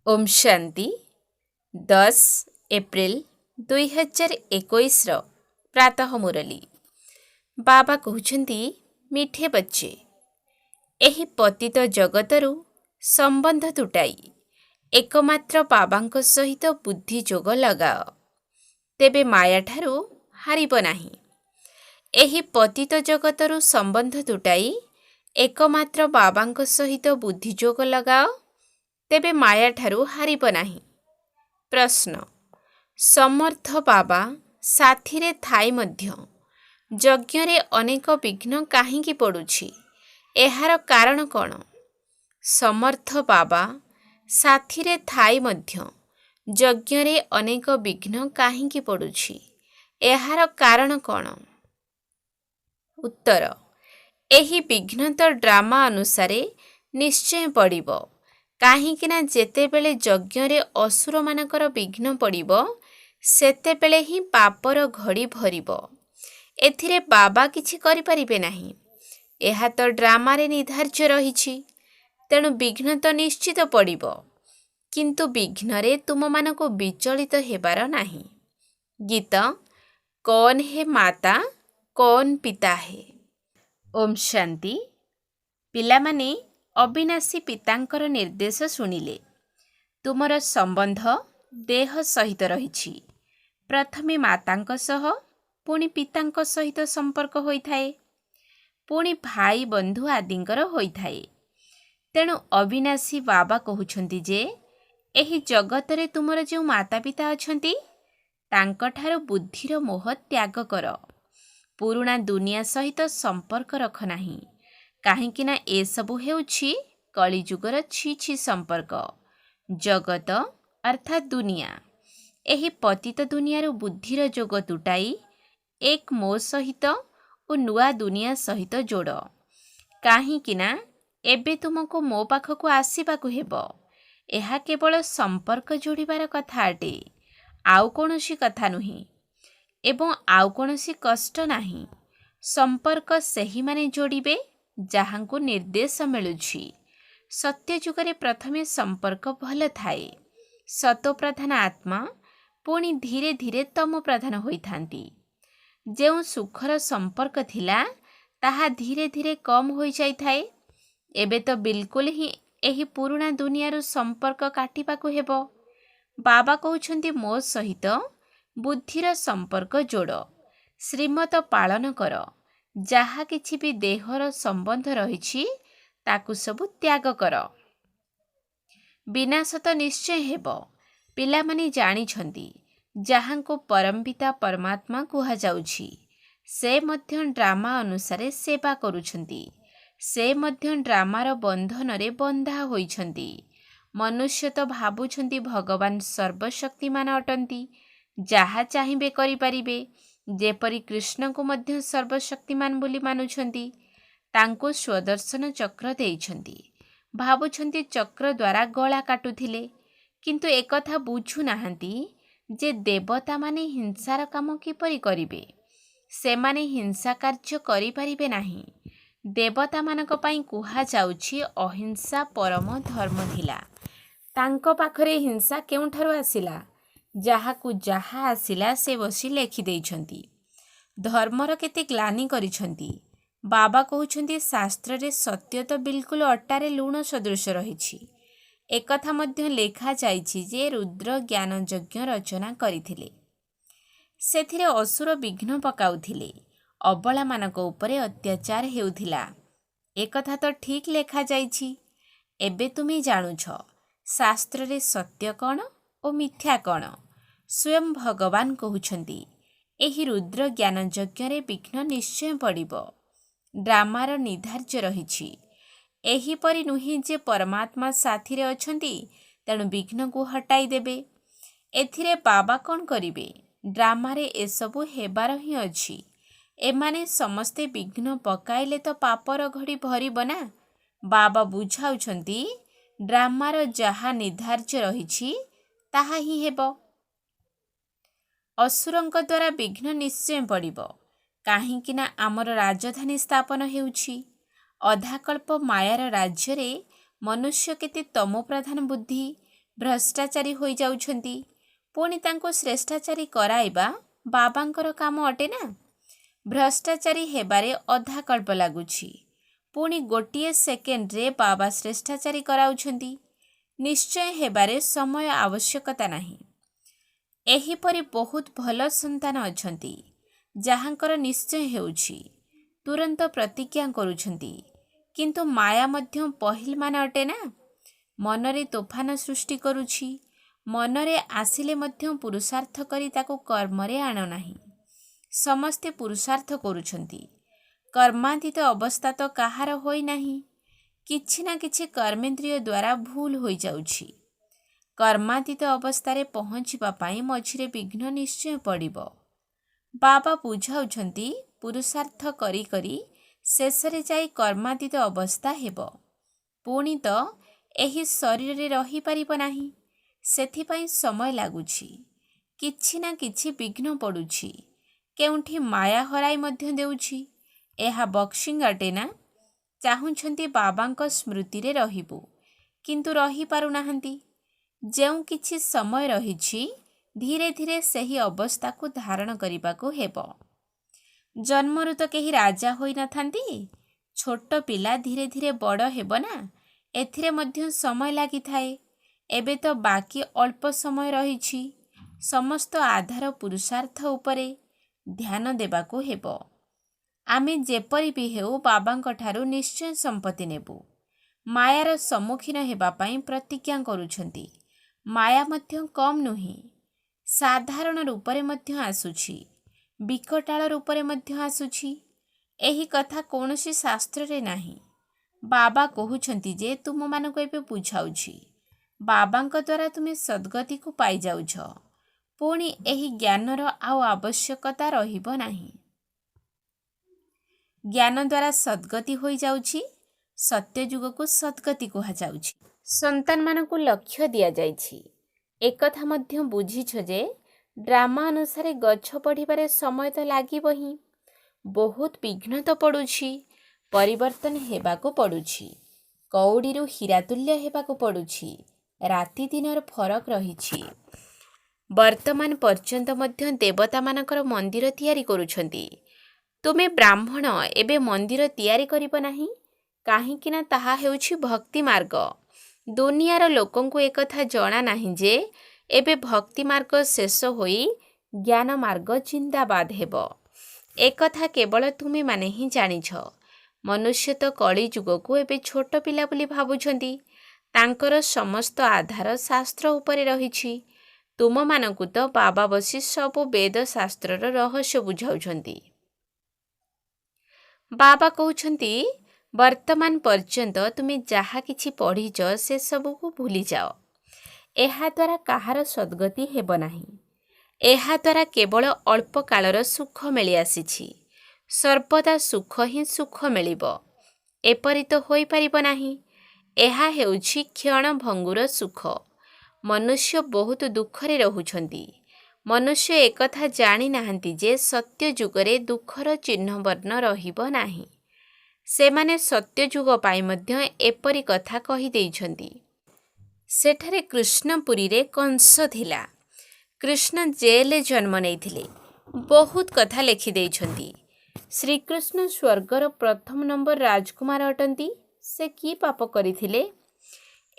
Om Shanti 10 April 2021 प्रातः मुरली बाबा कहते मिठे बच्चे एही पतित जगतरु संबंध तुटाई एकमात्र बाबांक सहित बुद्धि जोग लगाओ तेबे माया ठारू हारिब नाही। एही पतित जगतरु संबंध तुटाई एकमात्र बाबांक सहित बुद्धि जोग लगाओ तेबे माया ठारू हारिब नाही। प्रश्न समर्थ बाबा साथीरे थाई मध्य यज्ञरे अनेक विघ्न काहींकी पड़ुछि एहार कारण कौन? समर्थ बाबा साथीरे थाई मध्य यज्ञरे अनेक विघ्न काहींकी पड़ुछि एहार कारण कौन? उत्तर एही विघ्न तो ड्रामा अनुसारे निश्चय पड़िबो काहींकिना जेतेबेले यज्ञरे असुर मानकर विघ्न पड़िबो सेतेबेले ही पापर घड़ी भरिबो। एथिरे बाबा किछि करि परिबे नाही। एहा तो ड्रामारे निर्धार्य रहिछि तेणु विघ्न तो निश्चित पड़िबो किंतु विघ्नरे तुम मानको विचलित हेबार नाही। गीत कौन है माता कौन पिता है। ओम शांति पिलामाने अविनाशी पितांकर निर्देश शुणिले तुमर संबंध देह सहित रहिछि। प्रथमे मातांक सह पुणी पितांक सहित संपर्क होइथाए पुणी भाई बंधु आदिंकर होइथाए। तेणु अविनाशी बाबा कहउछन्ति जे एही जगतरे तुमर जो माता पिता अछन्ति तांकठारो बुद्धिर मोह त्याग कर। पुरुणा दुनिया सहित संपर्क रख नाही काहींकिना ए सबु हेउछि कलिजुगर छी संपर्क। जगत अर्थात दुनिया एही पतित दुनियार बुद्धिर जोग तुटाई एक मो सहित ओ नुआ दुनिया सहित जोड़ काहींकिना एबे तुमको मो पाखको आसीबाकु हेबो। एहा केवल संपर्क जोड़िबार कथा अटे आउ कोनोसी कथा नुही एवं आउ कोनोसी कष्ट नाही। संपर्क सेही माने जोड़िबे जाहांकु निर्देश मिलुछि। सत्य जुगरे प्रथमे संपर्क भल थाए सतो प्रधान आत्मा पुणी धीरे धीरे तम प्रधान होइथांती। जेउ सुखर संपर्क थिला ताहा धीरे धीरे कम होई जाइथाए। एबे तो बिल्कुल ही एही पुरुणा दुनियारू संपर्क काटिबाकु हेबो। बाबा कहउछन्ती मो सहित बुद्धिर संपर्क जोड़ श्रीमत पालन कर। जहा किछि भी देहर संबंध रहिछि ताकु सबु त्याग कर। विनाश तो निश्चय हेबो। पिलामाने जानिछन्ती जहांको परमपिता परमात्मा कुहा जाउछि से मध्य ड्रामा अनुसारे सेवा करुछन्ती। से मध्य ड्रामार बंधनरे बंधा होइछन्ती। मनुष्य तो भाबुछन्ती भगवान सर्वशक्तिमान अटन्ती जहा चाहिबे करि परिबे। जेपरि कृष्ण को मध्य सर्वशक्तिमान बोली मानुछन्ती तांको स्वदर्शन चक्र देइछन्ती भाबुछन्ती चक्र द्वारा गला काटुथिले किंतु एकथा बुझु नाहंती जे देवता माने हिंसार काम किपरि करिबे। से माने हिंसा कार्य करि परिबे नाही। देवता मानक पई कुहा जाउछि अहिंसा परम धर्म थिला। तांको पाखरे हिंसा केउठारु आसिला? जाहाकु जाहा आसिला से बसी लेखि देइछन्ती। धर्मर केते ग्लानि करिछन्ती। बाबा कहउछन्ती शास्त्र रे सत्य तो बिल्कुल अट्टारे लूण सदृश रहिछि। एकथा मध्य लेखा जाइछि जे रुद्र ज्ञान यज्ञ रचना करिथिले। सेथिरे असुर विघ्न पकाउथिले अबला मानक उपरे अत्याचार हेउथिला। एकथा तो ठीक लेखा जाइछि। एबे तुमे जानुछ शास्त्र रे सत्य कौन और मिथ्या कौन। स्वयं भगवान कहउछन्ती एही रुद्र ज्ञान यज्ञ रे विघ्न निश्चय पड़िबो। ड्रामार निर्धार्य रहिछि। एही परि नुहि जे परमात्मा साथीरे अछन्ती तेणु विघ्न को हटाई देबे। एथिरे बाबा कौन करिबे? ड्रामारे एसबु हेबार ही अछि। एमाने समस्ते विघ्न पकाइले तो पापर घड़ी भरिब ना। बाबा बुझाउछन्ती ड्रामार जहा निर्धार्य रहिछि ताहा ही हेबो। असुरंक द्वारा विघ्न निश्चय पड़िबो काहींकिना आमर राजधानी स्थापन हेउछि। अधाकल्प मायार राज्य रे मनुष्य केते तमो प्रधान बुद्धि भ्रष्टाचारी होई जाउछंती। पुणी तांको श्रेष्ठाचारी कराइबा बाबांकर काम अटे ना। भ्रष्टाचारी हेबारे अधा कल्प लागुछि, पुणी गोटिए सेकेंड रे बाबा श्रेष्ठाचारी कराउछंती। निश्चय हेबारे समय आवश्यकता नाही। एहीपरि बहुत भल संतान अछंती जाहांकर निश्चय हेउछि, तुरंत प्रतिज्ञा करुछंती, किंतु माया मध्य पहिलमान अटे ना। मनरे तोफान सृष्टि करुछि, मनरे आसिले मध्य पुरुषार्थ करी ताको कर्मरे आण नाही। समस्ते पुरुषार्थ करुछंती, कर्मातीत अवस्था तो काहार होई नाही। किछि ना किछि कर्मेंद्रिय द्वारा भूल होई जाउछि। कर्मातीत अवस्थारे पहुँचीबा पाई मझिरे विघ्न निश्चय पड़िबो। बाबा बुझाउछंती पुरुषार्थ करी करी शेषरे जाई कर्मातीत अवस्था हेबो। पुणी तो एही शरीर रे रही परिबो नाही, सेथिपाई समय लागुछि। किछि ना किछि विघ्न पड़ुछि, केउंठी माया हराई मध्य देउछि। एहा बक्सिंग अटे ना। चाहुछंती बाबांक स्मृति रे रहिबु, किंतु रही पारु नाहंती। जेउ किछि समय रहिछि, धीरे धीरे सही अवस्था को धारण करिबाको हेबो। जन्मरु तो केही राजा होई नथांती। छोट पिला धीरे धीरे बड़ हेबो ना, एथिरे मध्य समय लागि थाए। एबे तो बाकी अल्प समय रहिछि। समस्त आधार पुरुषार्थ उपरे ध्यान देबाको हेबो। आमे जेपरि भी हेउ बाबांक ठारू निश्चय संपत्ति नेबु। मायार सम्मुखीन हेबा पाई प्रतिज्ञा करुछंती। माया मध्य कम नुही, साधारण रूपरे मध्य आसुछि, विकटाल रूपरे मध्य आसुछि। एही कथा कौनसी शास्त्र रे नाही। बाबा कहउछंती जे तुम मानको एबे बुझाउछि, बाबांक द्वारा तुमे सद्गति को पाई जाउछ। पुणी एही ज्ञानर आउ आवश्यकता रहिबो नाही। ज्ञान द्वारा सद्गति होई जाउछि। सत्ययुग को सद्गति कुहा जाउछि। संतान मानकु लक्ष्य दिया जाइछि। एकथा मध्य बुझिछ जे ड्रामा अनुसारे गछ पढ़िबारे समय तो लागिबो ही। बहुत विघ्न तो पड़ुछि, परिवर्तन हेबाको पड़ुछि। कौड़ीरू हीरातुल्य हेबाको पड़ुछि। राति दिनर फरक रहिछि। वर्तमान पर्यंत मध्य देवता मानकर मंदिर तैयारी करुछंती। तुमे ब्राह्मण एबे मंदिर तैयारी करिबो नाही, काहेकि ना ताहा हेउछि भक्ति मार्ग। दुनियार लोकंकु एकथा जणा नाही जे एबे भक्ति मार्ग शेष होई ज्ञान मार्ग जिंदाबाद हेबो। एकथा केवल तुमे माने ही जानिछ। मनुष्य तो कली जुग को एबे छोट पिला बोली भाबुछंती। तांकर समस्त आधार शास्त्र उपरे रहिछि। तुम मानकु तो बाबा बसी सबु वेद शास्त्रर रहस्य बुझाउछंती। बाबा कहउछंती वर्तमान पर्यंत तुमे जाहा किछि पढ़िछ से सबु को भूली जाओ। एहा द्वारा काहार सद्गति हेबो नाही। एहा द्वारा केवल अल्प कालर सुख मिली आसीछि। सर्वदा सुख ही सुख मिलिबो, एपरि तो होई परिबो नाही। एहा हेउछि क्षण भंगुर सुख। मनुष्य बहुत दुखरे रहुछंती। मनुष्य एकथा जानी नाहंती जे सत्य जुगरे दुखर चिन्ह वर्ण रहिबो नाही। सेमाने सत्य जुग पाई मध्य एपरि कथा कहि देइछंती। सेठरे कृष्णपुरी रे कंस थिला। कृष्ण जेल जन्म नेइथिले। बहुत कथा लिखि देइछंती। श्रीकृष्ण स्वर्गर प्रथम नंबर राजकुमार अटंती। से की पाप करिथिले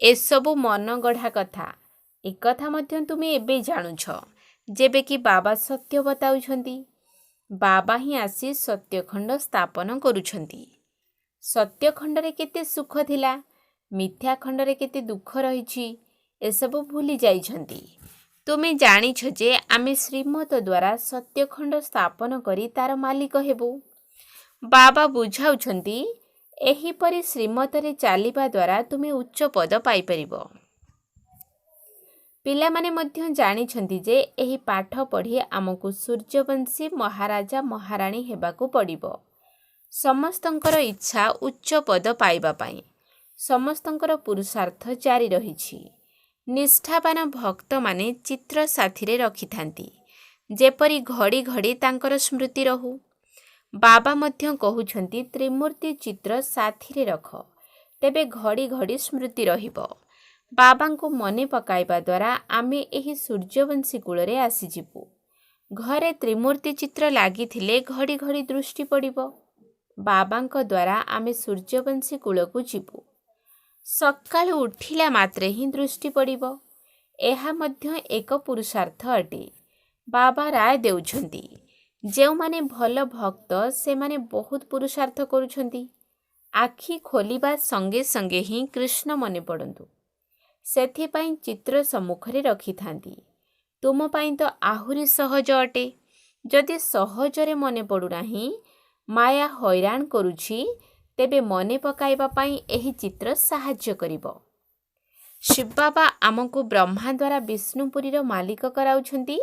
एसबु मन गढ़ा कथा। एक कथा मध्य तुमे एबे जानुछ, जेबे कि बाबा सत्य बताउछंती। बाबा ही आसी सत्यखंड स्थापन करुछंती। सत्यखंडरे केते सुख थिला, मिथ्या खंडरे केते दुख रहिछि, एसबु भूली जाइछंती। तुमे जानिछ जे आमे श्रीमत द्वारा सत्यखंड स्थापन करी तार मालिक हेबु। बाबा बुझाउछंती एही परि श्रीमतरे चालिबा द्वारा तुमे उच्च पद पाई परिबो। पिलामाने मध्य जानिछंती जे एही पाठ पढ़ी आमको सूर्यवंशी महाराजा महाराणी हेबाकू पड़िबो। समस्तंकर इच्छा उच्च पद पाइबा पाई। समस्तंकर पुरुषार्थ जारी रहिछि। निष्ठावान भक्त माने चित्र साथीरे रखिथांती, जेपरि घड़ी घड़ी तांकर स्मृति रहू। बाबा मध्य कहउछंती त्रिमूर्ति चित्र साथीरे रख, तेबे घड़ी घड़ी स्मृति रहिबो। बाबांको मने पकाइबा द्वारा आमे एही सूर्यवंशी कूଳରେ आसीजिबु। घरे त्रिमूर्ति चित्र लागिथिले घड़ी घड़ी दृष्टि पड़िबो। बाबांको द्वारा आमे सूर्यवंशी कूळକୁ ଯିବୁ। सकाळु उठिला मात्रे ही दृष्टि पड़िबो। एहा मध्य एक पुरुषार्थ अटे। बाबा राय देउछन्ति, जेउमाने भल भक्त से माने बहुत पुरुषार्थ करुछन्ति। आखि खोलिबा संगे संगे ही कृष्ण मने पड़न्तु। सेथिपाई चित्र सम्मुखरे रखिथांती। तुम पाई तो आहुरी सहज अटे। जदि सहजरे मने पड़ू नाही, माया हैरान करुछि, तेबे मने पकाइबा पाई एही चित्र साहाय्य करिबो। शिव बाबा आमको ब्रह्मा द्वारा विष्णुपुरीर मालिक कराउछन्ति।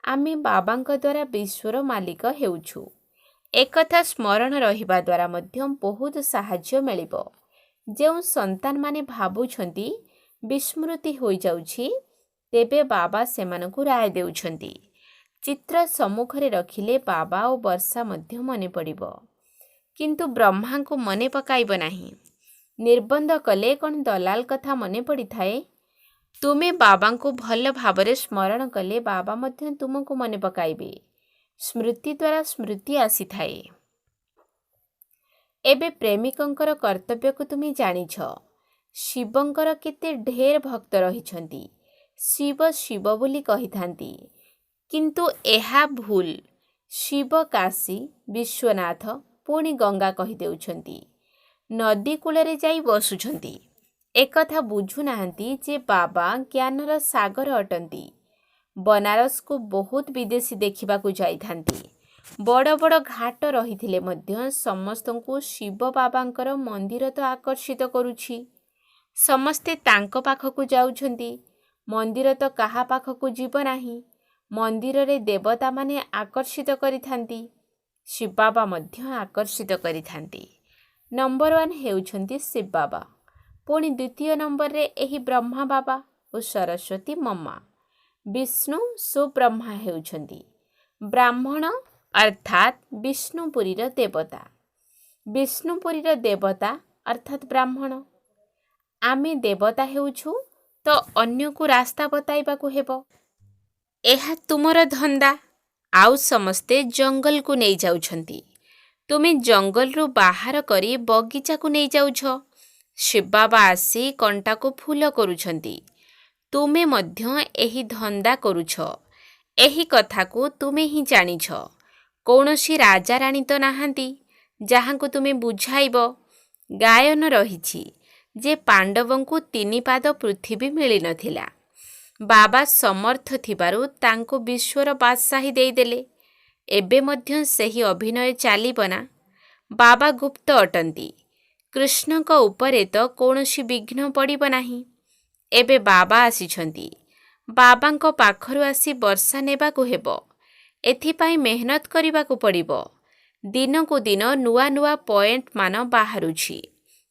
आमे बाबांक द्वारा विश्वर मालिक हेउछु। एकथा स्मरण रहिबा द्वारा मध्य बहुत साहाय्य मिलिबो। जेउ संतान माने भाबुछन्ति विस्मृति होई जाउछि, तेबे बाबा सेमानकु राय देउछन्ति। चित्र सम्मुखरे रखिले बाबा और वर्षा मध्य मने पड़िबो। किंतु ब्रह्मा को मने पकाइब नाही। निर्बंध कले कौन दलाल कथा मने पड़ी थाए। तुमे बाबा को भल भावरे स्मरण कले बाबा मध्य तुमको मने पकाइबे। स्मृति द्वारा स्मृति आसी थाए। एबे प्रेमिकंकर कर्तव्य को तुमे जानिछ। शिवंकर केते ढेर भक्त रहिछन्ति। शिव शिव बोली कहिथांती, किंतु एहा भूल। शिव काशी विश्वनाथ पुणी गंगा कहि देउछन्ति। नदी कूलरे जाई बसुछन्ति। एकथा बुझु नाहंती जे बाबा ज्ञानर सागर अटंती। बनारस को बहुत विदेशी देखिबा को जाइथांती। बड़ बड़ घाट रहिथिले मध्य समस्तंकु शिव बाबांकर मंदिर तो आकर्षित करुछि। समस्ते तांको पाखकु जाउछन्ति। मंदिर तो काहा पाखकु जीव नाही। मंदिर रे देवता माने आकर्षित करिथांती। शिव बाबा मध्य आकर्षित करिथांती। नंबर 1 हेउछन्ति शिव बाबा। पुणी द्वितीय नंबर रे एही ब्रह्मा बाबा और सरस्वती मम्मा। विष्णु सुब्रह्मा हेउछन्ति ब्राह्मण अर्थात विष्णुपुरीर देवता। विष्णुपुरीर देवता अर्थात ब्राह्मण। आमे देवता हेउछु तो अन्य को रास्ता बताइबा को हेबो। एहा तुमर धंदा। आउ समस्ते जंगल को नहीं जाउछन्ति। तुमे जंगल रु बाहर करी बगीचा को नहीं जाउछ। शिव बाबा आसी कंटा को फूल करुछन्ति। तुमे मध्य एही धंदा करुछ। एही कथा को तुमे ही जानिछ। कौनसी राजा रानी तो नाहांती जहाँ को तुमे बुझाइब। गायन रहिछि जे पांडवंकु 3 पाद पृथ्वी मिली नथिला। बाबा समर्थ थिबारु तांको विश्वर बादशाही देइदेले। एबे मध्य सेही अभिनय चालिब ना। बाबा गुप्त अटंती। कृष्णक उपरे तो कौनसी विघ्न पड़िब नाही। एबे बाबा आसिछन्ति। बाबांको पाखरु आसी वर्षा नेबाकु हेबो। एथिपाई मेहनत करिबाकु पड़िबो। दिन को दिन नुआ नुआ पॉइंट मान बाहरुछि।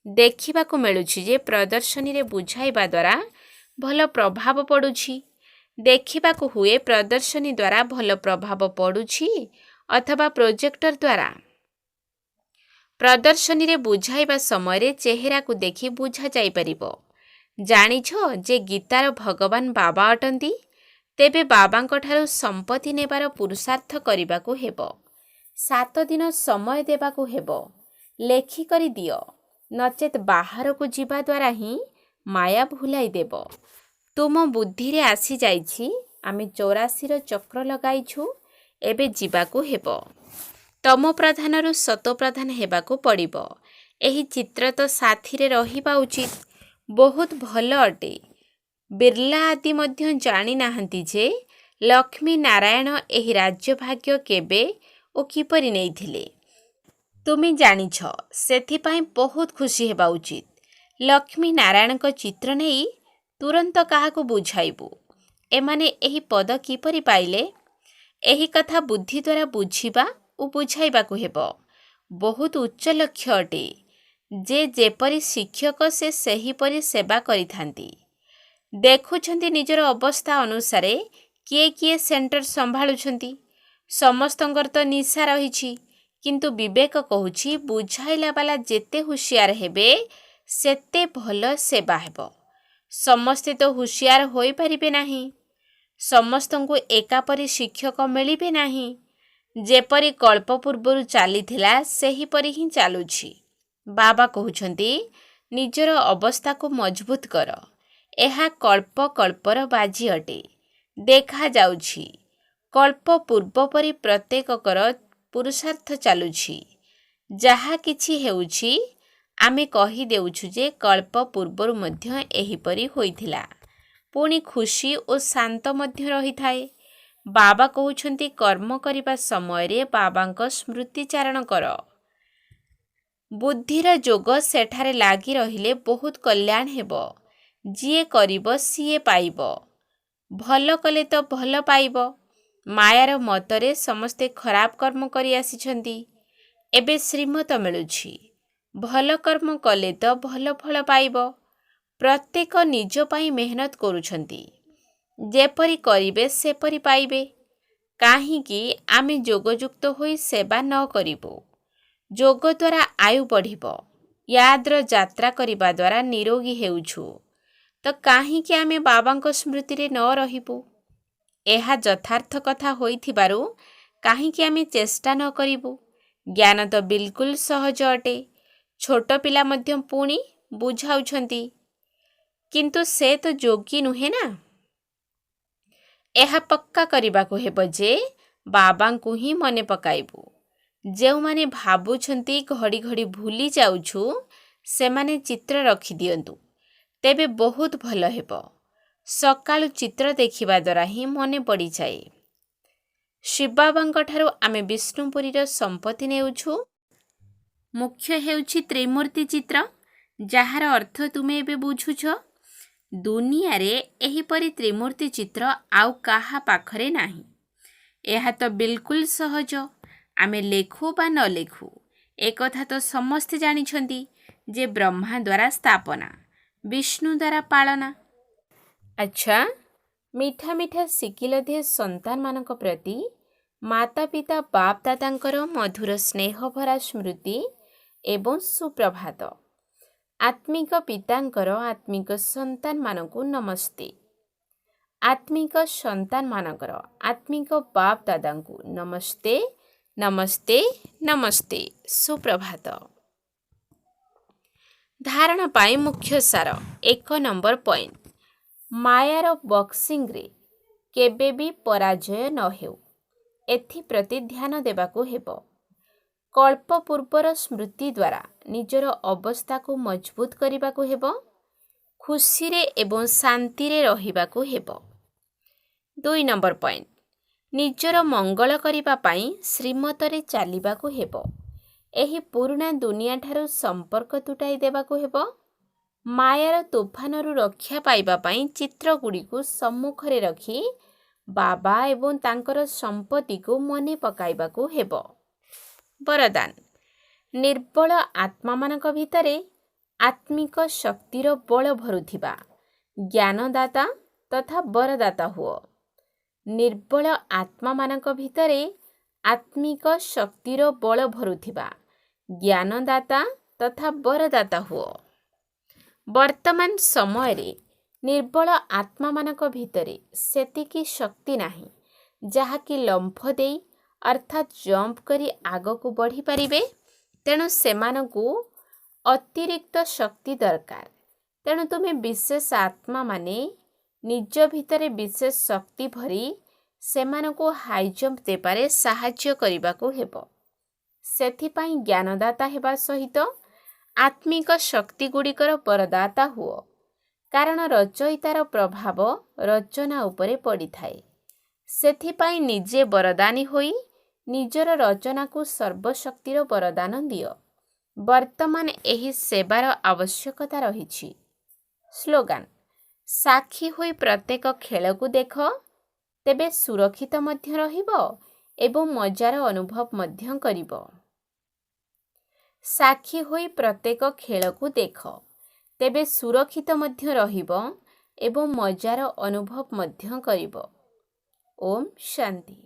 देखिबाकु मिलुछि जे प्रदर्शनी रे बुझाइबा द्वारा भल प्रभाव पड़ुछि। देखिबाकु हुए प्रदर्शनी द्वारा भल प्रभाव पड़ुछि अथवा प्रोजेक्टर द्वारा। प्रदर्शनी रे बुझाइबा समय रे चेहरा को देखि बुझा जाई परिबो। जानिछ जे गीतार भगवान बाबा अटंती। तेबे बाबांको ठारु संपत्ति नेबार पुरुषार्थ करिबाकु हेबो। 7 दिन समय देबाकु हेबो। लेखि करी दियो, नचेत बाहर को जीवा द्वारा ही माया भुलाई देबो। तुम बुद्धि रे आसी जाइछि। आमे 84 रो चक्र लगाइछु। एबे जीवाकु हेबो। तम प्रधानरु सतो प्रधान हेबाकु पड़िबो। एही चित्र तो साथी रे रहिबा उचित। बहुत भल अटे। बिरला आदि मध्य जानी नाहंती जे लक्ष्मी नारायण एही राज्य भाग्य केबे ओ किपरि नेइथिले। तुमी जानिछ, सेथिपाई बहुत खुशी हेबा उचित। लक्ष्मी नारायण को चित्र नहीं तुरंत काहाको बुझाइबु। एमाने एही पद किपरि पाइले, एही कथा बुद्धि द्वारा बुझिबा और बुझाइबा को हेबो। बहुत उच्च लक्ष्य अटे। जे जेपरि शिक्षक से सेहीपरि सेवा करिथांती। देखुछन्ति निजर अवस्था अनुसारे किए किए सेंटर संभाळुछन्ति। समस्तंकर तो निशा रहिछि, किंतु विवेक कहुछि बुझाइला बाला जेते हुशियार हेबे सेते भल सेवा हेबो। ସମସ୍ତେ ତ ହୁସିଆର ହୋଇପାରିବେ ନାହିଁ। ସମସ୍ତଙ୍କୁ ଏକାପରି ଶିକ୍ଷକ ମିଳିବେ ନାହିଁ। ଯେପରି କଳ୍ପ ପୂର୍ବରୁ ଚାଲିଥିଲା ସେହିପରି ହିଁ ଚାଲୁଛି। ବାବା କହୁଛନ୍ତି ନିଜର ଅବସ୍ଥାକୁ ମଜବୁତ କର। ଏହା କଳ୍ପ କଳ୍ପର ବାଜି ଅଟେ। ଦେଖାଯାଉଛି କଳ୍ପ ପୂର୍ବ ପରି ପ୍ରତ୍ୟେକଙ୍କର ପୁରୁଷାର୍ଥ ଚାଲୁଛି। ଯାହା କିଛି ହେଉଛି ଆମେ କହିଦେଉଛୁ ଯେ କଳ୍ପ ପୂର୍ବରୁ ମଧ୍ୟ ଏହିପରି ହୋଇଥିଲା। ପୁଣି ଖୁସି ଓ ଶାନ୍ତ ମଧ୍ୟ ରହିଥାଏ। ବାବା କହୁଛନ୍ତି କର୍ମ କରିବା ସମୟରେ ବାବାଙ୍କ ସ୍ମୃତିଚାରଣ କର। ବୁଦ୍ଧିର ଯୋଗ ସେଠାରେ ଲାଗି ରହିଲେ ବହୁତ କଲ୍ୟାଣ ହେବ। ଯିଏ କରିବ ସିଏ ପାଇବ। ଭଲ କଲେ ତ ଭଲ ପାଇବ। ମାୟାର ମତରେ ସମସ୍ତେ ଖରାପ କର୍ମ କରି ଆସିଛନ୍ତି। ଏବେ ଶ୍ରୀମତ ମିଳୁଛି। ଭଲ କର୍ମ କଲେ ତ ଭଲ ଫଳ ପାଇବ। ପ୍ରତ୍ୟେକ ନିଜ ପାଇଁ ମେହନତ କରୁଛନ୍ତି। ଯେପରି କରିବେ ସେପରି ପାଇବେ। କାହିଁକି ଆମେ ଯୋଗଯୁକ୍ତ ହୋଇ ସେବା ନ କରିବୁ? ଯୋଗ ଦ୍ୱାରା ଆୟୁ ବଢ଼ିବ। ୟାଦ୍ର ଯାତ୍ରା କରିବା ଦ୍ୱାରା ନିରୋଗୀ ହେଉଛୁ। ତ କାହିଁକି ଆମେ ବାବାଙ୍କ ସ୍ମୃତିରେ ନ ରହିବୁ? ଏହା ଯଥାର୍ଥ କଥା ହୋଇଥିବାରୁ କାହିଁକି ଆମେ ଚେଷ୍ଟା ନ କରିବୁ? ଜ୍ଞାନ ତ ବିଲକୁଲ ସହଜ ଅଟେ। ଛୋଟ ପିଲା ମଧ୍ୟ ପୁଣି ବୁଝାଉଛନ୍ତି, କିନ୍ତୁ ସେ ତ ଯୋଗୀ ନୁହେଁ ନା। ଏହା ପକ୍କା କରିବାକୁ ହେବ ଯେ ବାବାଙ୍କୁ ହିଁ ମନେ ପକାଇବୁ। ଯେଉଁମାନେ ଭାବୁଛନ୍ତି ଘଡ଼ି ଘଡ଼ି ଭୁଲି ଯାଉଛୁ ସେମାନେ ଚିତ୍ର ରଖିଦିଅନ୍ତୁ, ତେବେ ବହୁତ ଭଲ ହେବ। ସକାଳୁ ଚିତ୍ର ଦେଖିବା ଦ୍ୱାରା ହିଁ ମନେ ପଡ଼ିଯାଏ। ଶିବବାବାଙ୍କ ଠାରୁ ଆମେ ବିଷ୍ଣୁପୁରୀର ସମ୍ପତ୍ତି ନେଉଛୁ। ମୁଖ୍ୟ ହେଉଛି ତ୍ରିମୂର୍ତ୍ତି ଚିତ୍ର, ଯାହାର ଅର୍ଥ ତୁମେ ଏବେ ବୁଝୁଛ। ଦୁନିଆରେ ଏହିପରି ତ୍ରିମୂର୍ତ୍ତି ଚିତ୍ର ଆଉ କାହା ପାଖରେ ନାହିଁ। ଏହା ତ ବିଲକୁଲ ସହଜ। ଆମେ ଲେଖୁ ବା ନ ଲେଖୁ ଏକଥା ତ ସମସ୍ତେ ଜାଣିଛନ୍ତି ଯେ ବ୍ରହ୍ମା ଦ୍ୱାରା ସ୍ଥାପନା, ବିଷ୍ଣୁ ଦ୍ୱାରା ପାଳନା। ଆଚ୍ଛା, ମିଠା ମିଠା ଶିଖିଲ ଦେ ସନ୍ତାନମାନଙ୍କ ପ୍ରତି ମାତା ପିତା ବାପ ଦାଦାଙ୍କର ମଧୁର ସ୍ନେହଭରା ସ୍ମୃତି ଏବଂ ସୁପ୍ରଭାତ। ଆତ୍ମିକ ପିତାଙ୍କର ଆତ୍ମିକ ସନ୍ତାନମାନଙ୍କୁ ନମସ୍ତେ। ଆତ୍ମିକ ସନ୍ତାନମାନଙ୍କର ଆତ୍ମିକ ବାପ ଦାଦାଙ୍କୁ ନମସ୍ତେ ନମସ୍ତେ ନମସ୍ତେ। ସୁପ୍ରଭାତ। ଧାରଣା ପାଇଁ ମୁଖ୍ୟ ସାର। 1 ନମ୍ବର ପଏଣ୍ଟ, ମାୟାର ବକ୍ସିଂରେ କେବେ ବି ପରାଜୟ ନ ହେଉ, ଏଥିପ୍ରତି ଧ୍ୟାନ ଦେବାକୁ ହେବ। କଳ୍ପ ପୂର୍ବର ସ୍ମୃତି ଦ୍ୱାରା ନିଜର ଅବସ୍ଥାକୁ ମଜବୁତ କରିବାକୁ ହେବ। ଖୁସିରେ ଏବଂ ଶାନ୍ତିରେ ରହିବାକୁ ହେବ। 2 ନମ୍ବର ପଏଣ୍ଟ, ନିଜର ମଙ୍ଗଳ କରିବା ପାଇଁ ଶ୍ରୀମତରେ ଚାଲିବାକୁ ହେବ। ଏହି ପୁରୁଣା ଦୁନିଆଠାରୁ ସମ୍ପର୍କ ତୁଟାଇ ଦେବାକୁ ହେବ। ମାୟାର ତୋଫାନରୁ ରକ୍ଷା ପାଇବା ପାଇଁ ଚିତ୍ରଗୁଡ଼ିକୁ ସମ୍ମୁଖରେ ରଖି ବାବା ଏବଂ ତାଙ୍କର ସମ୍ପତ୍ତିକୁ ମନେ ପକାଇବାକୁ ହେବ। ବରଦାନ, ନିର୍ବଳ ଆତ୍ମାମାନଙ୍କ ଭିତରେ ଆତ୍ମିକ ଶକ୍ତିର ବଳ ଭରୁଥିବା ଜ୍ଞାନଦାତା ତଥା ବରଦାତା ହୁଅ। ନିର୍ବଳ ଆତ୍ମାମାନଙ୍କ ଭିତରେ ଆତ୍ମିକ ଶକ୍ତିର ବଳ ଭରୁଥିବା ଜ୍ଞାନଦାତା ତଥା ବରଦାତା ହୁଅ। ବର୍ତ୍ତମାନ ସମୟରେ ନିର୍ବଳ ଆତ୍ମାମାନଙ୍କ ଭିତରେ ସେତିକି ଶକ୍ତି ନାହିଁ ଯାହାକି ଲମ୍ଫ ଦେଇ ଅର୍ଥାତ୍ ଜମ୍ପ କରି ଆଗକୁ ବଢ଼ିପାରିବେ। ତେଣୁ ସେମାନଙ୍କୁ ଅତିରିକ୍ତ ଶକ୍ତି ଦରକାର। ତେଣୁ ତୁମେ ବିଶେଷ ଆତ୍ମାମାନେ ନିଜ ଭିତରେ ବିଶେଷ ଶକ୍ତି ଭରି ସେମାନଙ୍କୁ ହାଇଜମ୍ପ ଦେବାରେ ସାହାଯ୍ୟ କରିବାକୁ ହେବ। ସେଥିପାଇଁ ଜ୍ଞାନଦାତା ହେବା ସହିତ ଆତ୍ମିକ ଶକ୍ତିଗୁଡ଼ିକର ବରଦାତା ହୁଅ। କାରଣ ରଚୟିତାର ପ୍ରଭାବ ରଚନା ଉପରେ ପଡ଼ିଥାଏ। ସେଥିପାଇଁ ନିଜେ ବରଦାନୀ ହୋଇ ନିଜର ରଚନାକୁ ସର୍ବଶକ୍ତିର ବରଦାନ ଦିଅ। ବର୍ତ୍ତମାନ ଏହି ସେବାର ଆବଶ୍ୟକତା ରହିଛି। ସ୍ଲୋଗାନ, ସାକ୍ଷୀ ହୋଇ ପ୍ରତ୍ୟେକ ଖେଳକୁ ଦେଖ, ତେବେ ସୁରକ୍ଷିତ ମଧ୍ୟ ରହିବ ଏବଂ ମଜାର ଅନୁଭବ ମଧ୍ୟ କରିବ। ସାକ୍ଷୀ ହୋଇ ପ୍ରତ୍ୟେକ ଖେଳକୁ ଦେଖ, ତେବେ ସୁରକ୍ଷିତ ମଧ୍ୟ ରହିବ ଏବଂ ମଜାର ଅନୁଭବ ମଧ୍ୟ କରିବ। ଓମ୍ ଶାନ୍ତି।